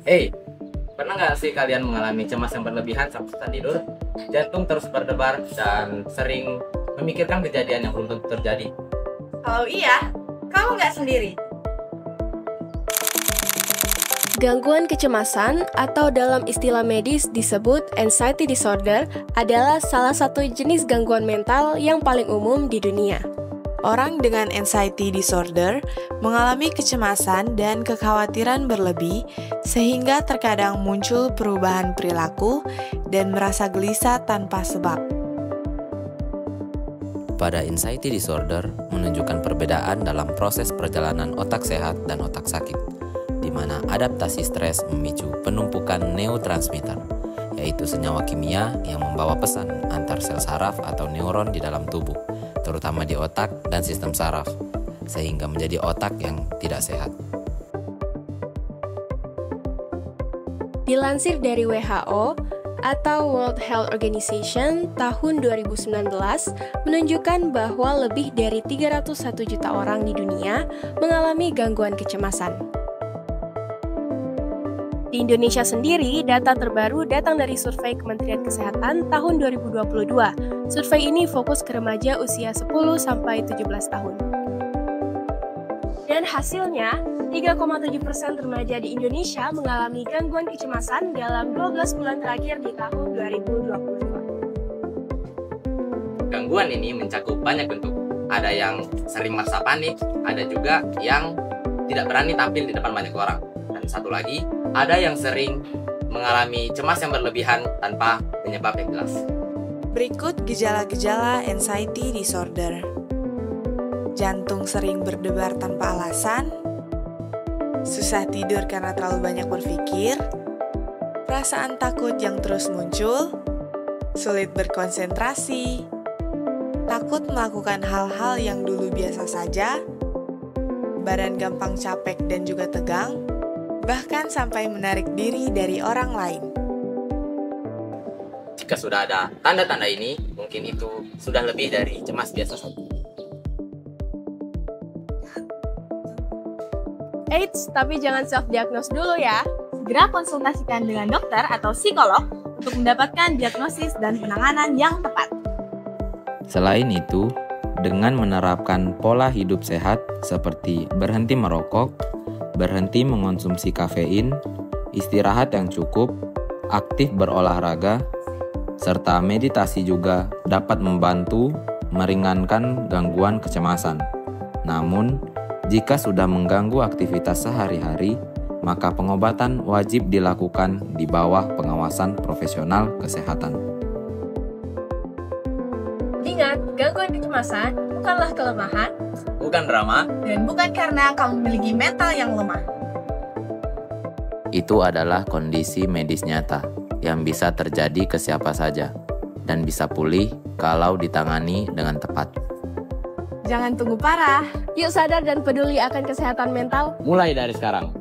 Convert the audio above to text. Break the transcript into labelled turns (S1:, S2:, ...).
S1: Hey, pernah nggak sih kalian mengalami cemas yang berlebihan sampai susah tidur, jantung terus berdebar, dan sering memikirkan kejadian yang belum tentu terjadi?
S2: Kalau iya, kamu nggak sendiri.
S3: Gangguan kecemasan atau dalam istilah medis disebut anxiety disorder adalah salah satu jenis gangguan mental yang paling umum di dunia.
S4: Orang dengan anxiety disorder mengalami kecemasan dan kekhawatiran berlebih sehingga terkadang muncul perubahan perilaku dan merasa gelisah tanpa sebab.
S5: Pada anxiety disorder menunjukkan perbedaan dalam proses perjalanan otak sehat dan otak sakit, di mana adaptasi stres memicu penumpukan neurotransmitter, yaitu senyawa kimia yang membawa pesan antar sel saraf atau neuron di dalam tubuh, terutama di otak dan sistem saraf, sehingga menjadi otak yang tidak sehat.
S3: Dilansir dari WHO atau World Health Organization tahun 2019 menunjukkan bahwa lebih dari 301 juta orang di dunia mengalami gangguan kecemasan. Di Indonesia sendiri, data terbaru datang dari survei Kementerian Kesehatan tahun 2022. Survei ini fokus ke remaja usia 10-17 tahun. Dan hasilnya, 3,7% remaja di Indonesia mengalami gangguan kecemasan dalam 12 bulan terakhir di tahun 2022.
S1: Gangguan ini mencakup banyak bentuk. Ada yang sering merasa panik, ada juga yang tidak berani tampil di depan banyak orang. Dan satu lagi, ada yang sering mengalami cemas yang berlebihan tanpa penyebab yang jelas.
S4: Berikut gejala-gejala anxiety disorder. Jantung sering berdebar tanpa alasan, susah tidur karena terlalu banyak berpikir, perasaan takut yang terus muncul, sulit berkonsentrasi, takut melakukan hal-hal yang dulu biasa saja, badan gampang capek dan juga tegang, bahkan sampai menarik diri dari orang lain.
S1: Jika sudah ada tanda-tanda ini, mungkin itu sudah lebih dari cemas biasa saja.
S3: Eits, tapi jangan self-diagnose dulu ya.
S2: Segera konsultasikan dengan dokter atau psikolog untuk mendapatkan diagnosis dan penanganan yang tepat.
S5: Selain itu, dengan menerapkan pola hidup sehat seperti berhenti merokok, berhenti mengonsumsi kafein, istirahat yang cukup, aktif berolahraga, serta meditasi juga dapat membantu meringankan gangguan kecemasan. Namun, jika sudah mengganggu aktivitas sehari-hari, maka pengobatan wajib dilakukan di bawah pengawasan profesional kesehatan.
S3: Ingat, gangguan kecemasan bukanlah kelemahan,
S1: Bukan drama,
S2: Dan bukan karena kamu memiliki mental yang lemah.
S5: Itu adalah kondisi medis nyata yang bisa terjadi ke siapa saja dan bisa pulih kalau ditangani dengan tepat.
S2: Jangan tunggu parah.
S3: yuk sadar dan peduli akan kesehatan mental.
S1: mulai dari sekarang.